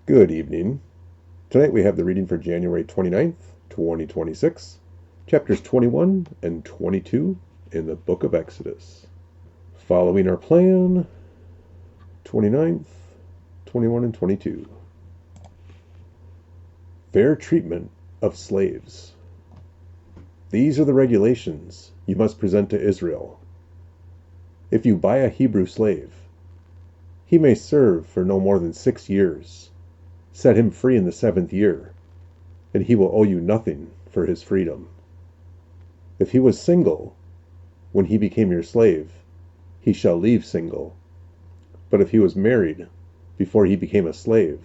Good evening. Tonight we have the reading for January 29th, 2026, chapters 21 and 22 in the book of Exodus. Following our plan, 29th, 21, and 22. Fair treatment of slaves. These are the regulations you must present to Israel. If you buy a Hebrew slave, he may serve for no more than 6 years. Set him free in the 7th year, and he will owe you nothing for his freedom. If he was single when he became your slave, he shall leave single. But if he was married before he became a slave,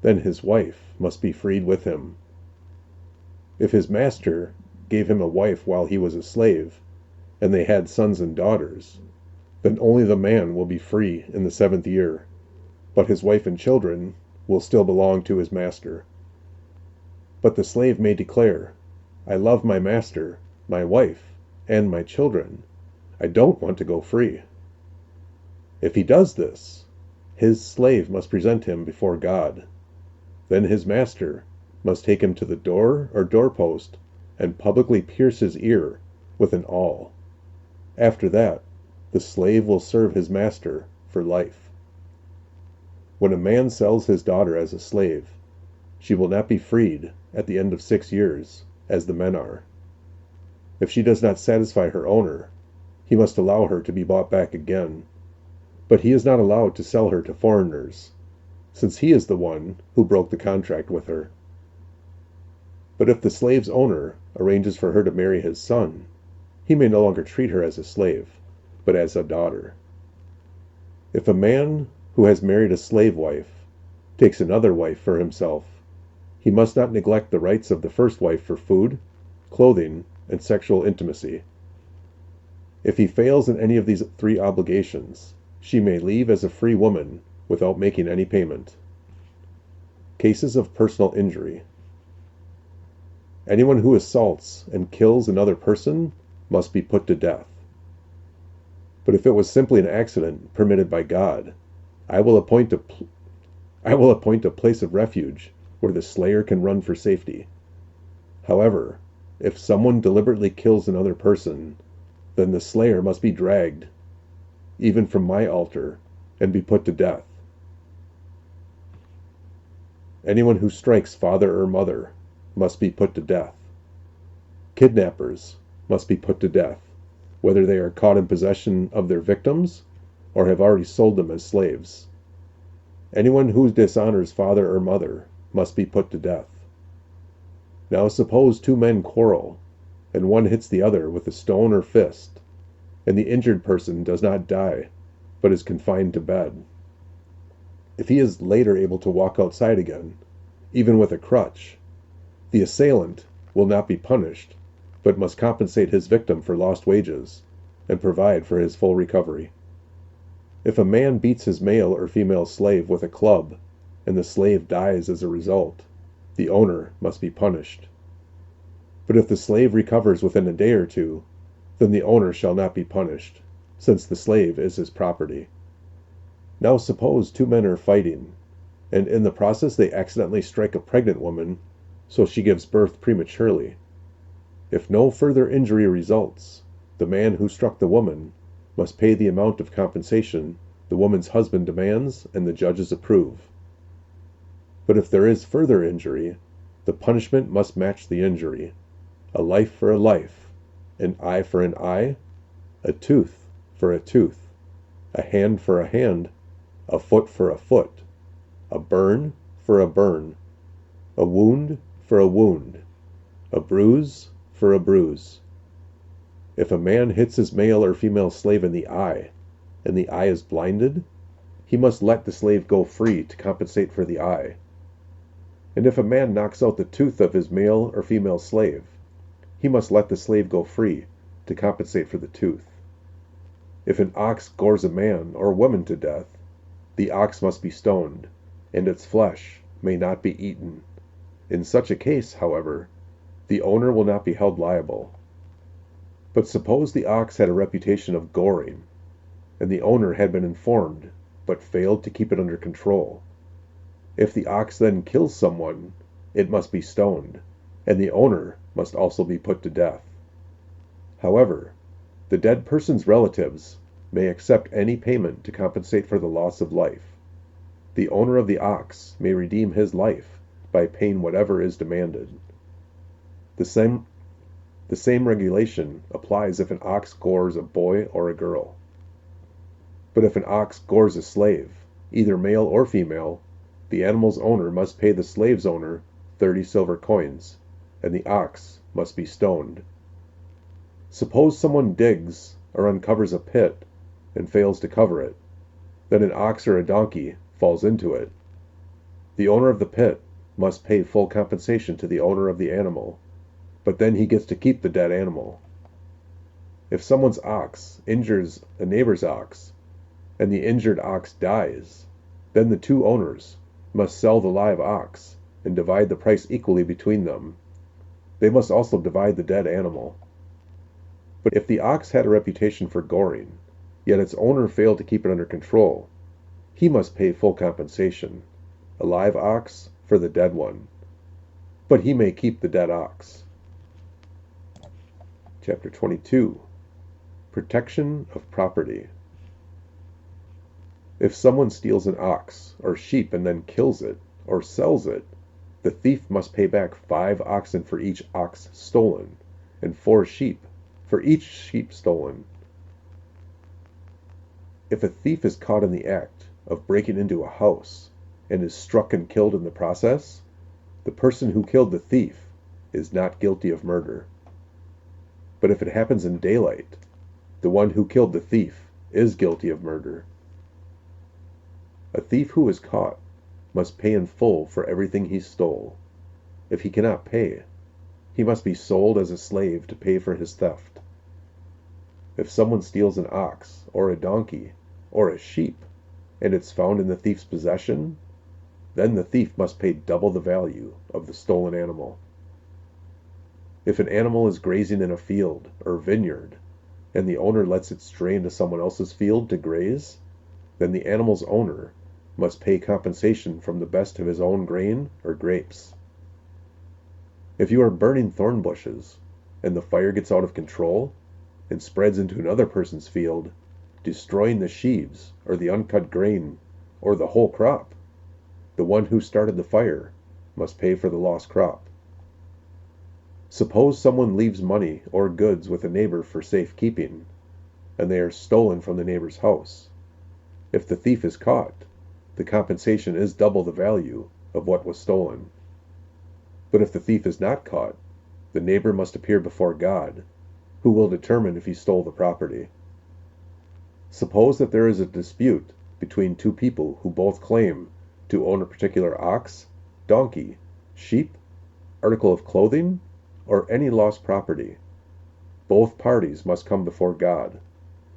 then his wife must be freed with him. If his master gave him a wife while he was a slave, and they had sons and daughters, then only the man will be free in the 7th year, but his wife and children will still belong to his master. But the slave may declare, I love my master, my wife, and my children. I don't want to go free. If he does this, his slave must present him before God. Then his master must take him to the door or doorpost and publicly pierce his ear with an awl. After that, the slave will serve his master for life. When a man sells his daughter as a slave, she will not be freed at the end of 6 years, as the men are. If she does not satisfy her owner, he must allow her to be bought back again. But he is not allowed to sell her to foreigners, since he is the one who broke the contract with her. But if the slave's owner arranges for her to marry his son, he may no longer treat her as a slave, but as a daughter. If a man who has married a slave wife takes another wife for himself, he must not neglect the rights of the first wife for food, clothing, and sexual intimacy. If he fails in any of these 3 obligations, she may leave as a free woman without making any payment. Cases of personal injury. Anyone who assaults and kills another person must be put to death. But if it was simply an accident permitted by God, I will appoint a place of refuge where the slayer can run for safety. However, if someone deliberately kills another person, then the slayer must be dragged, even from my altar, and be put to death. Anyone who strikes father or mother must be put to death. Kidnappers must be put to death, whether they are caught in possession of their victims or have already sold them as slaves. Anyone who dishonors father or mother must be put to death. Now suppose 2 men quarrel, and one hits the other with a stone or fist, and the injured person does not die, but is confined to bed. If he is later able to walk outside again, even with a crutch, the assailant will not be punished, but must compensate his victim for lost wages and provide for his full recovery. If a man beats his male or female slave with a club, and the slave dies as a result, the owner must be punished. But if the slave recovers within a day or 2, then the owner shall not be punished, since the slave is his property. Now suppose 2 men are fighting, and in the process they accidentally strike a pregnant woman, so she gives birth prematurely. If no further injury results, the man who struck the woman must pay the amount of compensation the woman's husband demands and the judges approve. But if there is further injury, the punishment must match the injury. A life for a life, an eye for an eye, a tooth for a tooth, a hand for a hand, a foot for a foot, a burn for a burn, a wound for a wound, a bruise for a bruise. If a man hits his male or female slave in the eye, and the eye is blinded, he must let the slave go free to compensate for the eye. And if a man knocks out the tooth of his male or female slave, he must let the slave go free to compensate for the tooth. If an ox gores a man or woman to death, the ox must be stoned, and its flesh may not be eaten. In such a case, however, the owner will not be held liable. But suppose the ox had a reputation of goring, and the owner had been informed, but failed to keep it under control. If the ox then kills someone, it must be stoned, and the owner must also be put to death. However, the dead person's relatives may accept any payment to compensate for the loss of life. The owner of the ox may redeem his life by paying whatever is demanded. The same regulation applies if an ox gores a boy or a girl. But if an ox gores a slave, either male or female, the animal's owner must pay the slave's owner 30 silver coins, and the ox must be stoned. Suppose someone digs or uncovers a pit and fails to cover it. Then an ox or a donkey falls into it. The owner of the pit must pay full compensation to the owner of the animal, but then he gets to keep the dead animal. If someone's ox injures a neighbor's ox, and the injured ox dies, then the two owners must sell the live ox and divide the price equally between them. They must also divide the dead animal. But if the ox had a reputation for goring, yet its owner failed to keep it under control, he must pay full compensation, a live ox for the dead one. But he may keep the dead ox. Chapter 22. Protection of Property. If someone steals an ox or sheep and then kills it or sells it, the thief must pay back 5 oxen for each ox stolen, and 4 sheep for each sheep stolen. If a thief is caught in the act of breaking into a house and is struck and killed in the process, the person who killed the thief is not guilty of murder. But if it happens in daylight, the one who killed the thief is guilty of murder. A thief who is caught must pay in full for everything he stole. If he cannot pay, he must be sold as a slave to pay for his theft. If someone steals an ox or a donkey or a sheep, and it's found in the thief's possession, then the thief must pay double the value of the stolen animal. If an animal is grazing in a field or vineyard, and the owner lets it stray into someone else's field to graze, then the animal's owner must pay compensation from the best of his own grain or grapes. If you are burning thorn bushes, and the fire gets out of control and spreads into another person's field, destroying the sheaves or the uncut grain or the whole crop, the one who started the fire must pay for the lost crop. Suppose someone leaves money or goods with a neighbor for safekeeping, and they are stolen from the neighbor's house. If the thief is caught, the compensation is double the value of what was stolen. But if the thief is not caught, the neighbor must appear before God, who will determine if he stole the property. Suppose that there is a dispute between two people who both claim to own a particular ox, donkey, sheep, article of clothing, or any lost property. Both parties must come before God,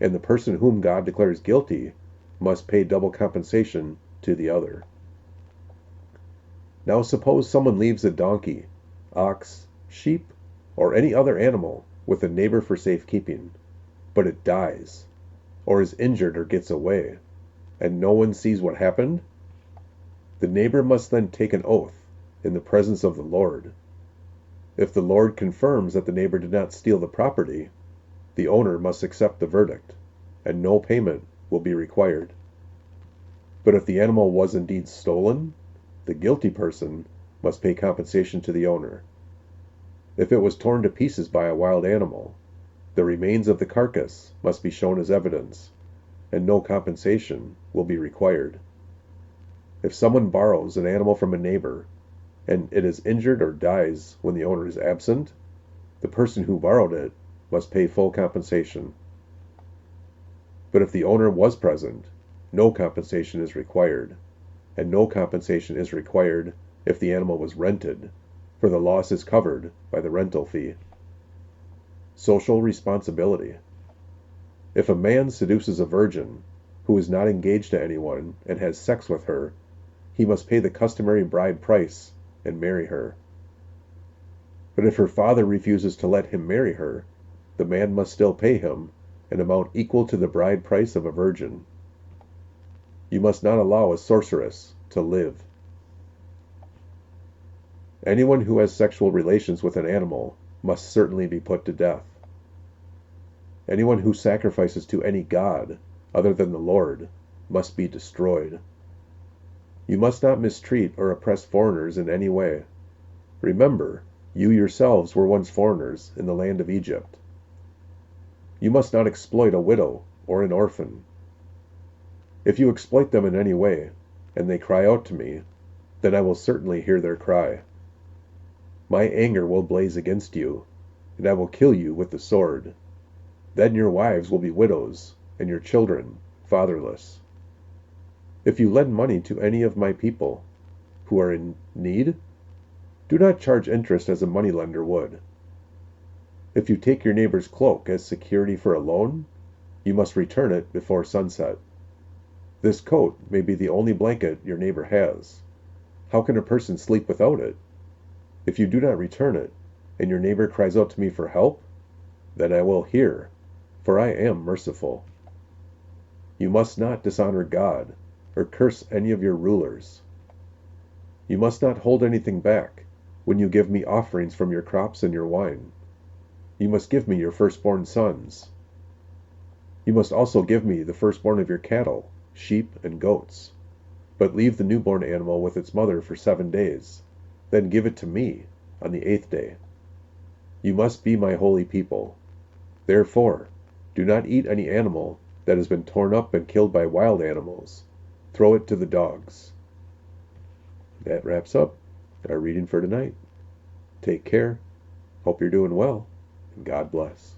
and the person whom God declares guilty must pay double compensation to the other. Now suppose someone leaves a donkey, ox, sheep, or any other animal with a neighbor for safekeeping, but it dies, or is injured or gets away, and no one sees what happened. The neighbor must then take an oath in the presence of the Lord. If the Lord confirms that the neighbor did not steal the property, the owner must accept the verdict, and no payment will be required. But if the animal was indeed stolen, the guilty person must pay compensation to the owner. If it was torn to pieces by a wild animal, the remains of the carcass must be shown as evidence, and no compensation will be required. If someone borrows an animal from a neighbor, and it is injured or dies when the owner is absent, the person who borrowed it must pay full compensation. But if the owner was present, no compensation is required, and no compensation is required if the animal was rented, for the loss is covered by the rental fee. Social responsibility. If a man seduces a virgin who is not engaged to anyone and has sex with her, he must pay the customary bride price and marry her. But if her father refuses to let him marry her, the man must still pay him an amount equal to the bride price of a virgin. You must not allow a sorceress to live. Anyone who has sexual relations with an animal must certainly be put to death. Anyone who sacrifices to any god other than the Lord must be destroyed. You must not mistreat or oppress foreigners in any way. Remember, you yourselves were once foreigners in the land of Egypt. You must not exploit a widow or an orphan. If you exploit them in any way, and they cry out to me, then I will certainly hear their cry. My anger will blaze against you, and I will kill you with the sword. Then your wives will be widows, and your children fatherless. If you lend money to any of my people who are in need, do not charge interest as a moneylender would. If you take your neighbor's cloak as security for a loan, you must return it before sunset. This coat may be the only blanket your neighbor has. How can a person sleep without it? If you do not return it, and your neighbor cries out to me for help, then I will hear, for I am merciful. You must not dishonor God, or curse any of your rulers. You must not hold anything back when you give me offerings from your crops and your wine. You must give me your firstborn sons. You must also give me the firstborn of your cattle, sheep, and goats. But leave the newborn animal with its mother for 7 days. Then give it to me on the 8th day. You must be my holy people. Therefore, do not eat any animal that has been torn up and killed by wild animals. Throw it to the dogs. That wraps up our reading for tonight. Take care. Hope you're doing well, and God bless.